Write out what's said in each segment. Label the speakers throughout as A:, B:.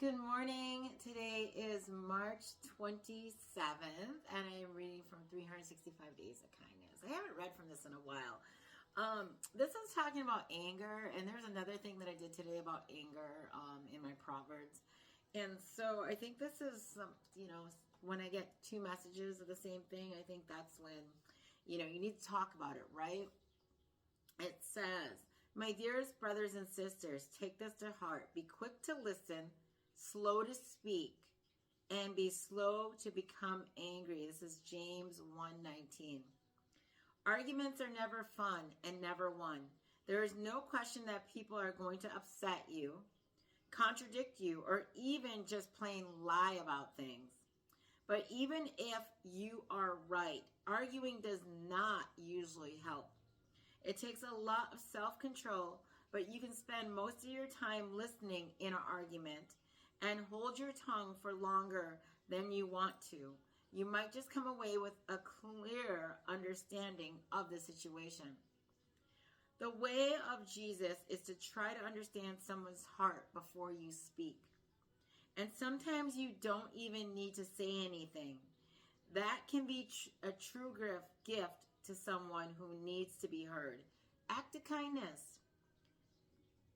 A: Good morning. Today is March 27th, and I am reading from 365 Days of Kindness. I haven't read from this in a while. This is talking about anger, and there's another thing that I did today about anger in my Proverbs. And so I think this is, when I get two messages of the same thing, I think that's when, you need to talk about it, right? It says, "My dearest brothers and sisters, take this to heart. Be quick to listen, slow to speak, and be slow to become angry." This is James 1:19. Arguments are never fun and never won. There is no question that people are going to upset you, contradict you, or even just plain lie about things. But even if you are right, arguing does not usually help. It takes a lot of self-control, but you can spend most of your time listening in an argument and hold your tongue for longer than you want to. You might just come away with a clear understanding of the situation. The way of Jesus is to try to understand someone's heart before you speak. And sometimes you don't even need to say anything. That can be a true gift to someone who needs to be heard. Act of kindness.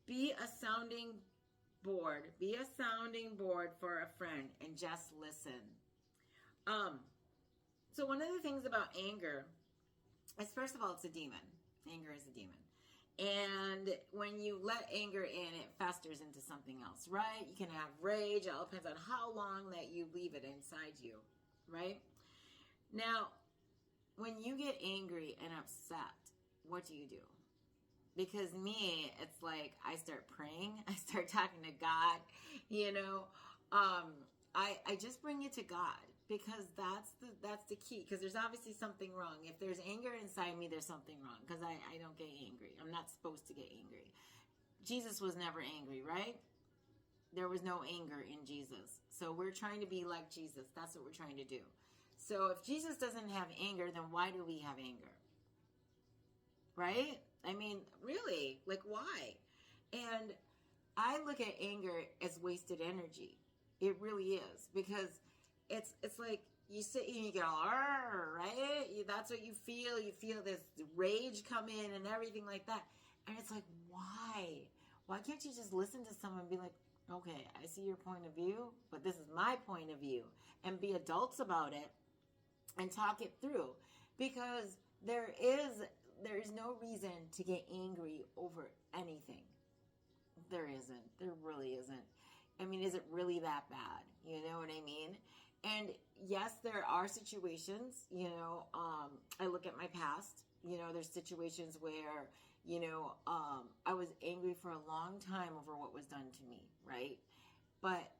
A: Be a sounding board. Be a sounding board for a friend and just listen. So one of the things about anger is, first of all, it's a demon. Anger is a demon. And when you let anger in, it festers into something else, right? You can have rage. It all depends on how long that you leave it inside you, right? Now, when you get angry and upset, what do? Because me, it's like I start praying. I start talking to God, I just bring it to God, because that's the key. Because there's obviously something wrong. If there's anger inside me, there's something wrong, because I don't get angry. I'm not supposed to get angry. Jesus was never angry, right? There was no anger in Jesus. So we're trying to be like Jesus. That's what we're trying to do. So if Jesus doesn't have anger, then why do we have anger? Right? I mean, really, like, why? And I look at anger as wasted energy. It really is, because it's like you sit and you go, right? That's what you feel. You feel this rage come in and everything like that. And it's like, why? Why can't you just listen to someone and be like, okay, I see your point of view, but this is my point of view, and be adults about it and talk it through? Because there is no reason to get angry over anything. There isn't. There really isn't. I mean, is it really that bad? You know what I mean? And yes, there are situations, I look at my past, there's situations where, I was angry for a long time over what was done to me, right? But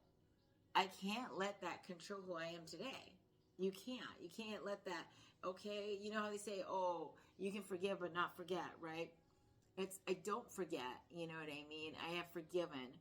A: I can't let that control who I am today. You can't let that, okay? You know how they say, oh, you can forgive but not forget, right? I don't forget, you know what I mean? I have forgiven,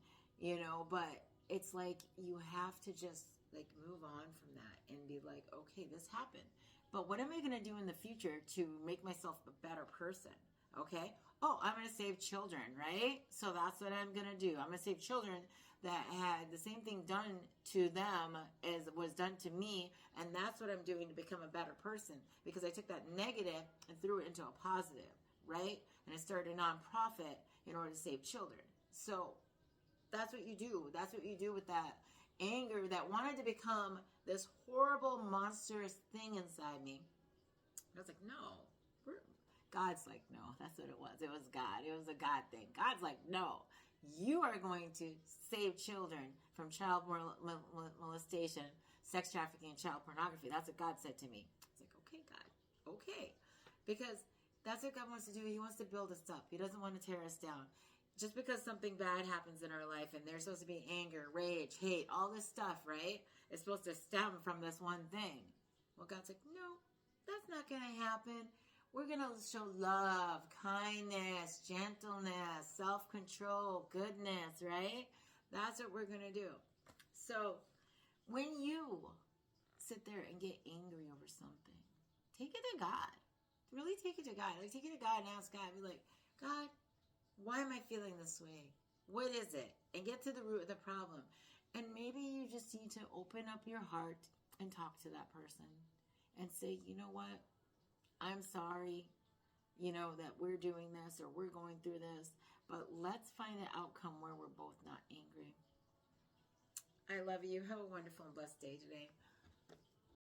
A: but it's like you have to just like move on from that and be like, okay, this happened. But what am I going to do in the future to make myself a better person? Okay. Oh, I'm going to save children, right? So that's what I'm going to do. I'm going to save children that had the same thing done to them as was done to me. And that's what I'm doing to become a better person, because I took that negative and threw it into a positive, right? And I started a nonprofit in order to save children. So that's what you do. That's what you do with that anger that wanted to become this horrible, monstrous thing inside me. I was like, no. God's like, no, that's what it was. It was God. It was a God thing. God's like, no, you are going to save children from child molestation, sex trafficking, and child pornography. That's what God said to me. It's like, okay, God, okay. Because that's what God wants to do. He wants to build us up. He doesn't want to tear us down. Just because something bad happens in our life and there's supposed to be anger, rage, hate, all this stuff, right? It's supposed to stem from this one thing. Well, God's like, no, that's not going to happen. We're going to show love, kindness, gentleness, self-control, goodness, right? That's what we're going to do. So when you sit there and get angry over something, take it to God. Really take it to God. Like, take it to God and ask God. Be like, God, why am I feeling this way? What is it? And get to the root of the problem. And maybe you just need to open up your heart and talk to that person and say, you know what? I'm sorry, that we're doing this or we're going through this, but let's find an outcome where we're both not angry. I love you. Have a wonderful and blessed day today.